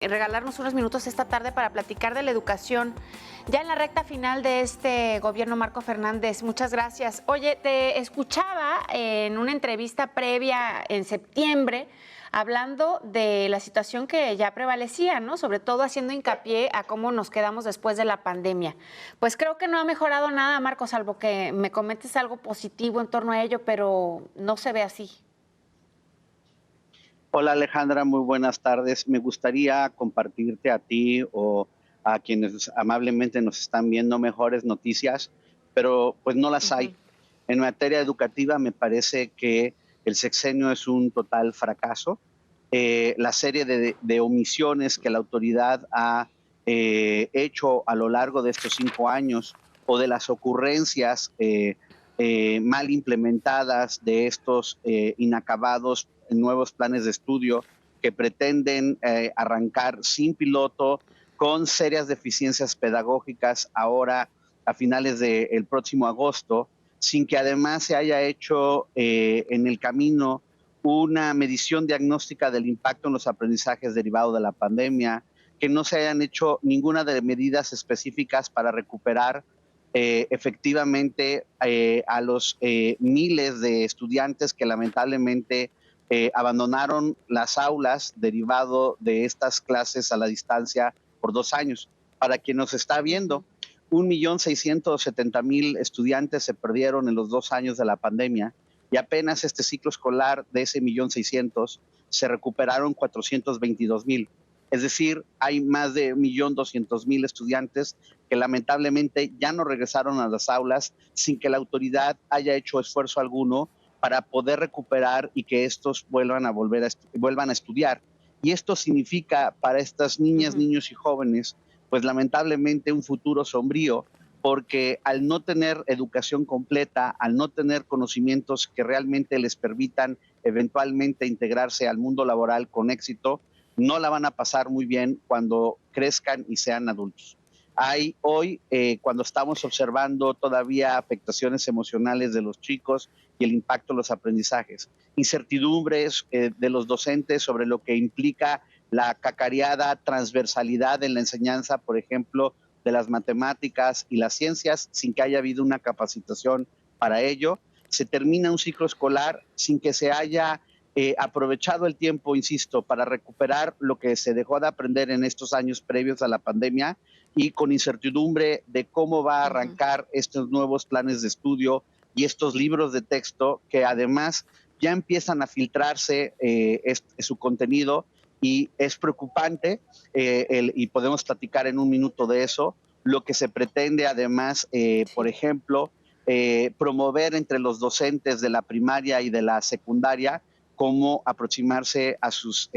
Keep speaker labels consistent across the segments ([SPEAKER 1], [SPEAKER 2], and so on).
[SPEAKER 1] Regalarnos unos minutos esta tarde para platicar de la educación, ya en la recta final de este gobierno Marco Fernández. Muchas gracias. Oye, te escuchaba en una entrevista previa en septiembre hablando de la situación que ya prevalecía, ¿no? Sobre todo haciendo hincapié a cómo nos quedamos después de la pandemia. Pues creo que no ha mejorado nada, Marco, salvo que me comentes algo positivo en torno a ello, pero no se ve así.
[SPEAKER 2] Hola Alejandra, muy buenas tardes. Me gustaría compartirte a ti o a quienes amablemente nos están viendo mejores noticias, pero pues no las
[SPEAKER 1] Ujú.
[SPEAKER 2] hay. En materia educativa me parece que el sexenio es un total fracaso. La serie de omisiones que la autoridad ha hecho a lo largo de estos 5 años o de las ocurrencias mal implementadas de estos inacabados nuevos planes de estudio que pretenden arrancar sin piloto, con serias deficiencias pedagógicas ahora a finales del próximo agosto, sin que además se haya hecho en el camino una medición diagnóstica del impacto en los aprendizajes derivado de la pandemia, que no se hayan hecho ninguna de medidas específicas para recuperar efectivamente a los miles de estudiantes que lamentablemente abandonaron las aulas derivado de estas clases a la distancia por 2 años. Para quien nos está
[SPEAKER 1] Ujú.
[SPEAKER 2] viendo, 1.670.000 estudiantes se perdieron en los 2 años de la pandemia y apenas este ciclo escolar de ese 1.600.000 se recuperaron 422.000. Es decir, hay más de 1.200.000 estudiantes que lamentablemente ya no regresaron a las aulas sin que la autoridad haya hecho esfuerzo alguno para poder recuperar y que estos vuelvan a estudiar. Y esto significa para estas niñas,
[SPEAKER 1] Ujú.
[SPEAKER 2] niños y jóvenes, pues lamentablemente un futuro sombrío, porque al no tener educación completa, al no tener conocimientos que realmente les permitan eventualmente integrarse al mundo laboral con éxito, no la van a pasar muy bien cuando crezcan y sean adultos. Hay hoy, cuando estamos observando todavía afectaciones emocionales de los chicos y el impacto en los aprendizajes, incertidumbres de los docentes sobre lo que implica la cacareada transversalidad en la enseñanza, por ejemplo, de las matemáticas y las ciencias, sin que haya habido una capacitación para ello. Se termina un ciclo escolar sin que se haya aprovechado el tiempo, insisto, para recuperar lo que se dejó de aprender en estos años previos a la pandemia y con incertidumbre de cómo va a
[SPEAKER 1] Ujú.
[SPEAKER 2] arrancar estos nuevos planes de estudio y estos libros de texto que además ya empiezan a filtrarse su contenido y es preocupante, y podemos platicar en un minuto de eso, lo que se pretende además, por
[SPEAKER 1] Sí.
[SPEAKER 2] ejemplo, promover entre los docentes de la primaria y de la secundaria cómo aproximarse a sus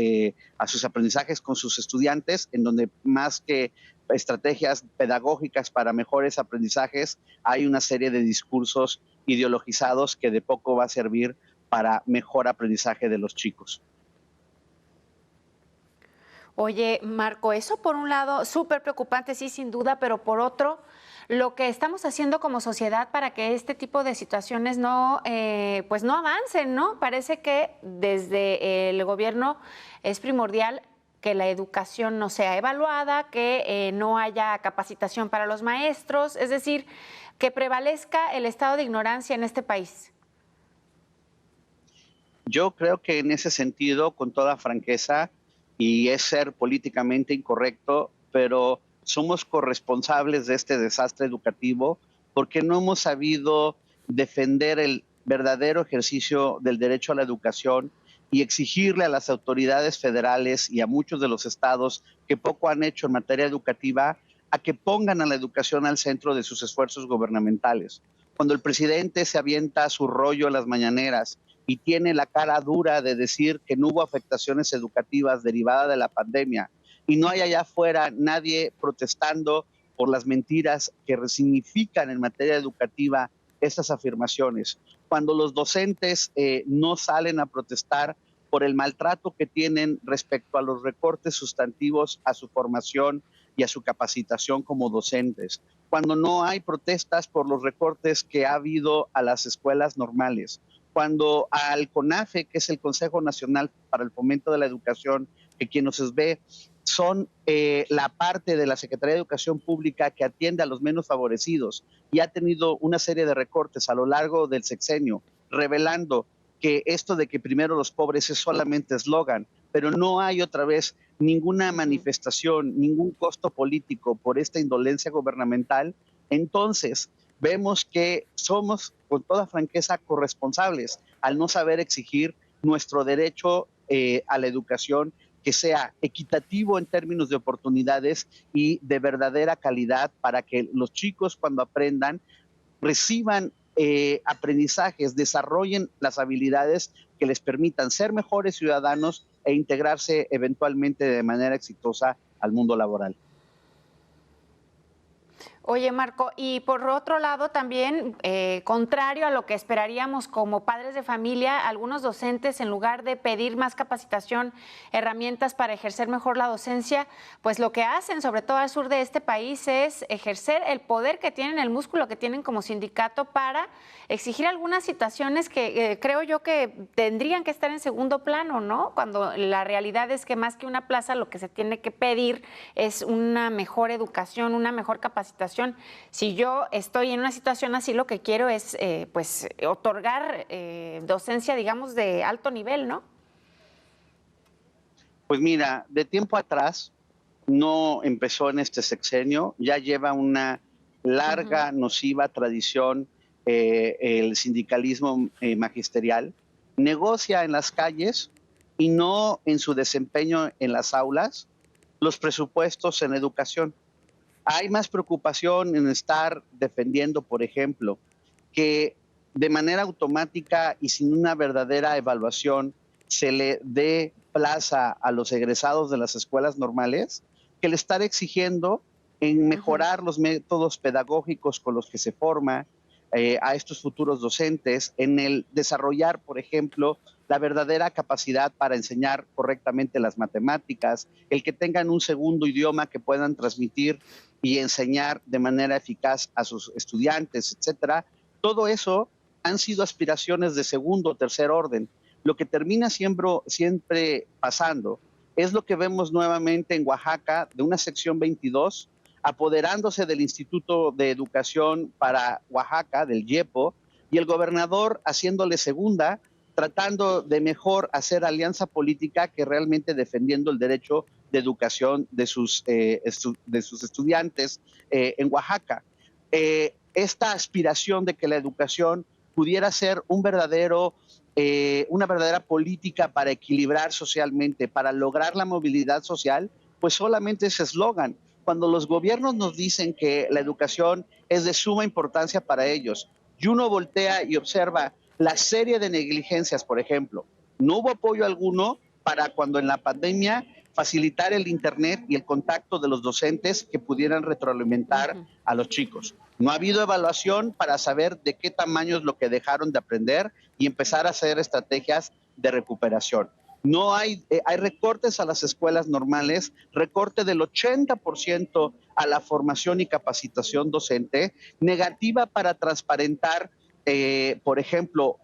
[SPEAKER 2] aprendizajes con sus estudiantes, en donde más que estrategias pedagógicas para mejores aprendizajes, hay una serie de discursos ideologizados que de poco va a servir para mejor aprendizaje de los chicos.
[SPEAKER 1] Oye, Marco, eso por un lado, súper preocupante, sí, sin duda, pero por otro, lo que estamos haciendo como sociedad para que este tipo de situaciones no, pues no avancen, ¿no? Parece que desde el gobierno es primordial que la educación no sea evaluada, que no haya capacitación para los maestros, es decir, que prevalezca el estado de ignorancia en este país.
[SPEAKER 2] Yo creo que en ese sentido, con toda franqueza, y es ser políticamente incorrecto, pero somos corresponsables de este desastre educativo porque no hemos sabido defender el verdadero ejercicio del derecho a la educación y exigirle a las autoridades federales y a muchos de los estados que poco han hecho en materia educativa a que pongan a la educación al centro de sus esfuerzos gubernamentales. Cuando el presidente se avienta su rollo a las mañaneras y tiene la cara dura de decir que no hubo afectaciones educativas derivadas de la pandemia y no hay allá afuera nadie protestando por las mentiras que resignifican en materia educativa estas afirmaciones. Cuando los docentes no salen a protestar por el maltrato que tienen respecto a los recortes sustantivos a su formación y a su capacitación como docentes. Cuando no hay protestas por los recortes que ha habido a las escuelas normales, cuando al CONAFE, que es el Consejo Nacional para el Fomento de la Educación, que quien nos ve son la parte de la Secretaría de Educación Pública que atiende a los menos favorecidos y ha tenido una serie de recortes a lo largo del sexenio, revelando que esto de que primero los pobres es solamente eslogan, pero no hay otra vez ninguna manifestación, ningún costo político por esta indolencia gubernamental, entonces vemos que somos, con toda franqueza, corresponsables al no saber exigir nuestro derecho a la educación que sea equitativo en términos de oportunidades y de verdadera calidad para que los chicos cuando aprendan reciban aprendizajes, desarrollen las habilidades que les permitan ser mejores ciudadanos e integrarse eventualmente de manera exitosa al mundo laboral.
[SPEAKER 1] Oye, Marco, y por otro lado también, contrario a lo que esperaríamos como padres de familia, algunos docentes, en lugar de pedir más capacitación, herramientas para ejercer mejor la docencia, pues lo que hacen, sobre todo al sur de este país, es ejercer el poder que tienen, el músculo que tienen como sindicato para exigir algunas situaciones que creo yo que tendrían que estar en segundo plano, ¿no? Cuando la realidad es que más que una plaza, lo que se tiene que pedir es una mejor educación, una mejor capacitación. Si yo estoy en una situación así, lo que quiero es pues otorgar docencia, digamos, de alto nivel, ¿no?
[SPEAKER 2] Pues mira, de tiempo atrás, no empezó en este sexenio, ya lleva una larga, nociva tradición el sindicalismo magisterial, negocia en las calles y no en su desempeño en las aulas los presupuestos en educación. Hay más preocupación en estar defendiendo, por ejemplo, que de manera automática y sin una verdadera evaluación se le dé plaza a los egresados de las escuelas normales, que el estar exigiendo en mejorar los métodos pedagógicos con los que se forma a estos futuros docentes, en el desarrollar, por ejemplo, la verdadera capacidad para enseñar correctamente las matemáticas, el que tengan un segundo idioma que puedan transmitir y enseñar de manera eficaz a sus estudiantes, etcétera. Todo eso han sido aspiraciones de segundo o tercer orden. Lo que termina siempre pasando es lo que vemos nuevamente en Oaxaca, de una sección 22, apoderándose del Instituto de Educación para Oaxaca, del IEPO, y el gobernador haciéndole segunda, tratando de mejor hacer alianza política que realmente defendiendo el derecho de educación de sus estudiantes en Oaxaca. Esta aspiración de que la educación pudiera ser una verdadera política para equilibrar socialmente, para lograr la movilidad social, pues solamente es eslogan. Cuando los gobiernos nos dicen que la educación es de suma importancia para ellos y uno voltea y observa la serie de negligencias, por ejemplo, no hubo apoyo alguno para cuando en la pandemia facilitar el internet y el contacto de los docentes que pudieran retroalimentar a los chicos. No ha habido evaluación para saber de qué tamaño es lo que dejaron de aprender y empezar a hacer estrategias de recuperación. No hay recortes a las escuelas normales, recorte del 80% a la formación y capacitación docente, negativa para transparentar por ejemplo,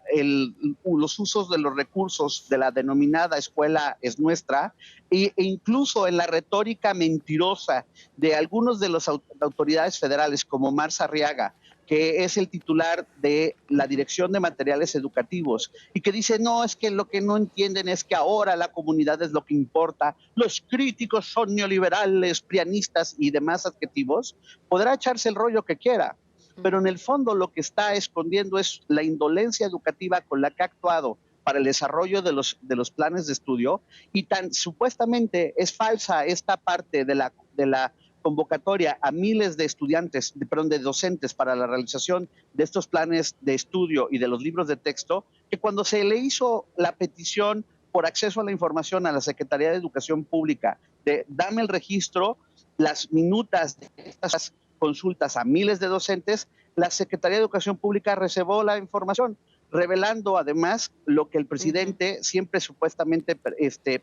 [SPEAKER 2] los usos de los recursos de la denominada escuela es nuestra, e incluso en la retórica mentirosa de algunos de las autoridades federales, como Marza Arriaga, que es el titular de la Dirección de Materiales Educativos, y que dice, no, es que lo que no entienden es que ahora la comunidad es lo que importa, los críticos son neoliberales, prianistas y demás adjetivos, podrá echarse el rollo que quiera, pero en el fondo lo que está escondiendo es la indolencia educativa con la que ha actuado para el desarrollo de los planes de estudio, y tan supuestamente es falsa esta parte de la convocatoria a miles de estudiantes, de docentes para la realización de estos planes de estudio y de los libros de texto, que cuando se le hizo la petición por acceso a la información a la Secretaría de Educación Pública de dame el registro, las minutas de estas consultas a miles de docentes, la Secretaría de Educación Pública reservó la información, revelando además lo que el presidente siempre supuestamente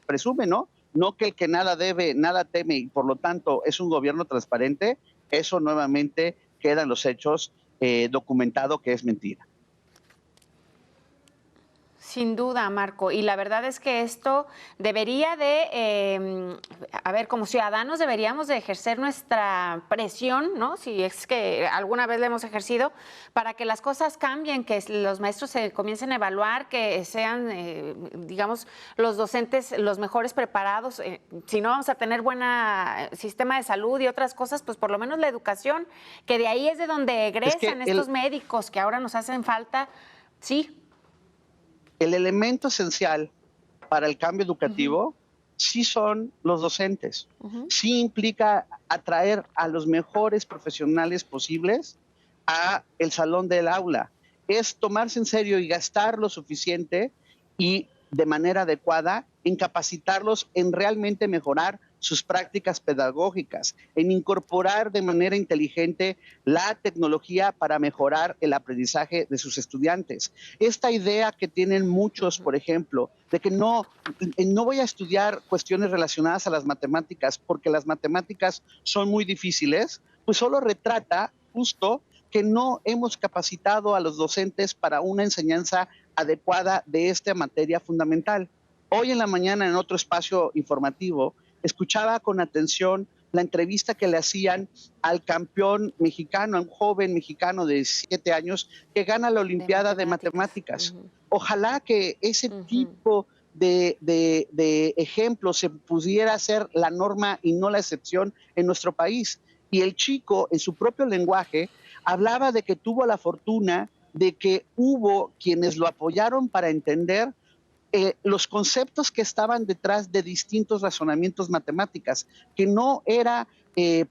[SPEAKER 2] presume, ¿no? No que el que nada debe, nada teme, y por lo tanto es un gobierno transparente. Eso nuevamente queda en los hechos documentado que es mentira.
[SPEAKER 1] Sin duda, Marco. Y la verdad es que esto debería de, a ver, como ciudadanos deberíamos de ejercer nuestra presión, ¿no? Si es que alguna vez la hemos ejercido, para que las cosas cambien, que los maestros se comiencen a evaluar, que sean, digamos, los docentes los mejores preparados. Si no vamos a tener buen sistema de salud y otras cosas, pues por lo menos la educación, que de ahí es de donde egresan estos médicos que ahora nos hacen falta. Sí.
[SPEAKER 2] El elemento esencial para el cambio educativo sí son los docentes. Sí implica atraer a los mejores profesionales posibles a el salón del aula. Es tomarse en serio y gastar lo suficiente y de manera adecuada en capacitarlos en realmente mejorar sus prácticas pedagógicas, en incorporar de manera inteligente la tecnología para mejorar el aprendizaje de sus estudiantes. Esta idea que tienen muchos, por ejemplo, de que no voy a estudiar cuestiones relacionadas a las matemáticas porque las matemáticas son muy difíciles, pues solo retrata justo que no hemos capacitado a los docentes para una enseñanza adecuada de esta materia fundamental. Hoy en la mañana, en otro espacio informativo, escuchaba con atención la entrevista que le hacían al campeón mexicano, a un joven mexicano de 17 años que gana la Olimpiada de Matemáticas. Ojalá que ese tipo de ejemplos se pudiera hacer la norma y no la excepción en nuestro país. Y el chico, en su propio lenguaje, hablaba de que tuvo la fortuna de que hubo quienes lo apoyaron para entender los conceptos que estaban detrás de distintos razonamientos matemáticas, que no era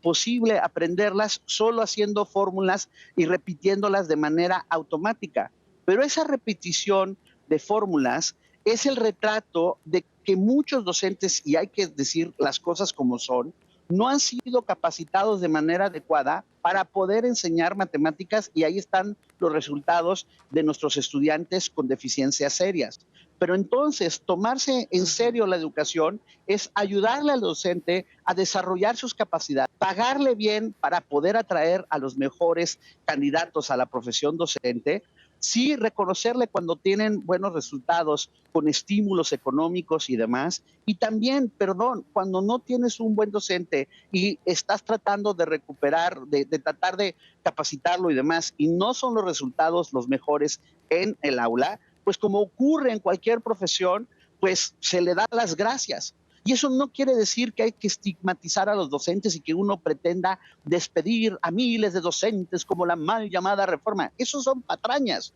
[SPEAKER 2] posible aprenderlas solo haciendo fórmulas y repitiéndolas de manera automática. Pero esa repetición de fórmulas es el retrato de que muchos docentes, y hay que decir las cosas como son, no han sido capacitados de manera adecuada para poder enseñar matemáticas, y ahí están los resultados de nuestros estudiantes con deficiencias serias. Pero entonces, tomarse en serio la educación es ayudarle al docente a desarrollar sus capacidades, pagarle bien para poder atraer a los mejores candidatos a la profesión docente, sí reconocerle cuando tienen buenos resultados con estímulos económicos y demás, y también, perdón, cuando no tienes un buen docente y estás tratando de recuperar, de tratar de capacitarlo y demás, y no son los resultados los mejores en el aula, pues como ocurre en cualquier profesión, pues se le da las gracias. Y eso no quiere decir que hay que estigmatizar a los docentes y que uno pretenda despedir a miles de docentes como la mal llamada reforma. Eso son patrañas.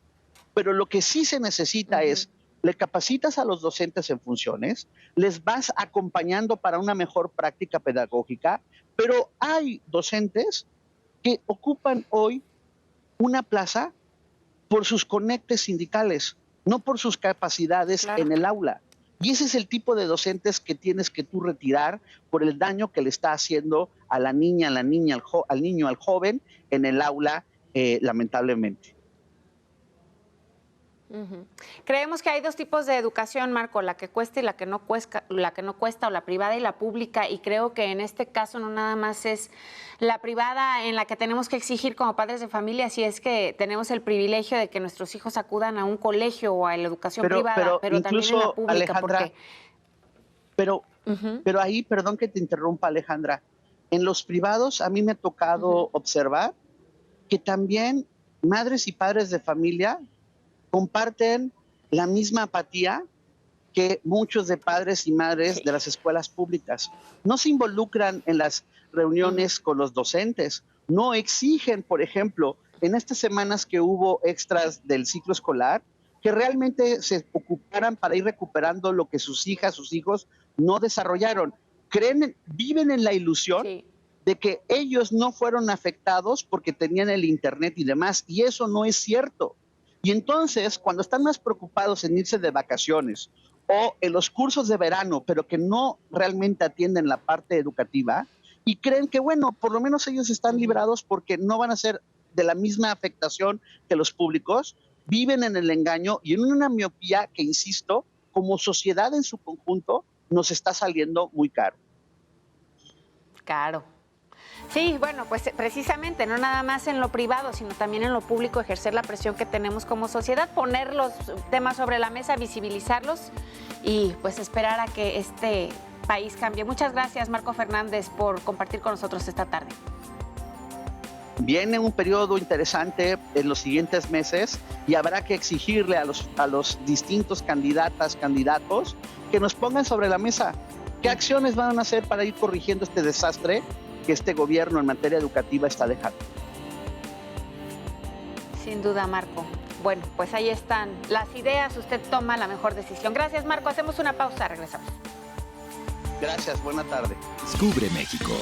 [SPEAKER 2] Pero lo que sí se necesita es, le capacitas a los docentes en funciones, les vas acompañando para una mejor práctica pedagógica, pero hay docentes que ocupan hoy una plaza por sus conectes sindicales, no por sus capacidades en el aula. Y ese es el tipo de docentes que tienes que tú retirar por el daño que le está haciendo a la niña, al niño, al joven en el aula, lamentablemente.
[SPEAKER 1] Creemos que hay dos tipos de educación, Marco, la que cuesta y la que no cuesta, o la privada y la pública, y creo que en este caso no nada más es la privada en la que tenemos que exigir como padres de familia, si es que tenemos el privilegio de que nuestros hijos acudan a un colegio o a la educación privada, pero también en la pública.
[SPEAKER 2] Alejandra, pero ahí, perdón que te interrumpa, Alejandra, en los privados a mí me ha tocado observar que también madres y padres de familia comparten la misma apatía que muchos de padres y madres de las escuelas públicas. No se involucran en las reuniones con los docentes, no exigen, por ejemplo, en estas semanas que hubo extras del ciclo escolar, que realmente se ocuparan para ir recuperando lo que sus hijas, sus hijos no desarrollaron. Viven en la ilusión de que ellos no fueron afectados porque tenían el internet y demás, y eso no es cierto. Y entonces, cuando están más preocupados en irse de vacaciones o en los cursos de verano, pero que no realmente atienden la parte educativa, y creen que, bueno, por lo menos ellos están librados porque no van a ser de la misma afectación que los públicos, viven en el engaño y en una miopía que, insisto, como sociedad en su conjunto, nos está saliendo muy caro.
[SPEAKER 1] Caro. Sí, bueno, pues precisamente, no nada más en lo privado, sino también en lo público, ejercer la presión que tenemos como sociedad, poner los temas sobre la mesa, visibilizarlos y pues esperar a que este país cambie. Muchas gracias, Marco Fernández, por compartir con nosotros esta tarde.
[SPEAKER 2] Viene un periodo interesante en los siguientes meses y habrá que exigirle a los distintos candidatos que nos pongan sobre la mesa qué acciones van a hacer para ir corrigiendo este desastre que este gobierno en materia educativa está dejando.
[SPEAKER 1] Sin duda, Marco. Bueno, pues ahí están las ideas, usted toma la mejor decisión. Gracias, Marco. Hacemos una pausa, regresamos.
[SPEAKER 2] Gracias, buena tarde.
[SPEAKER 3] Descubre México.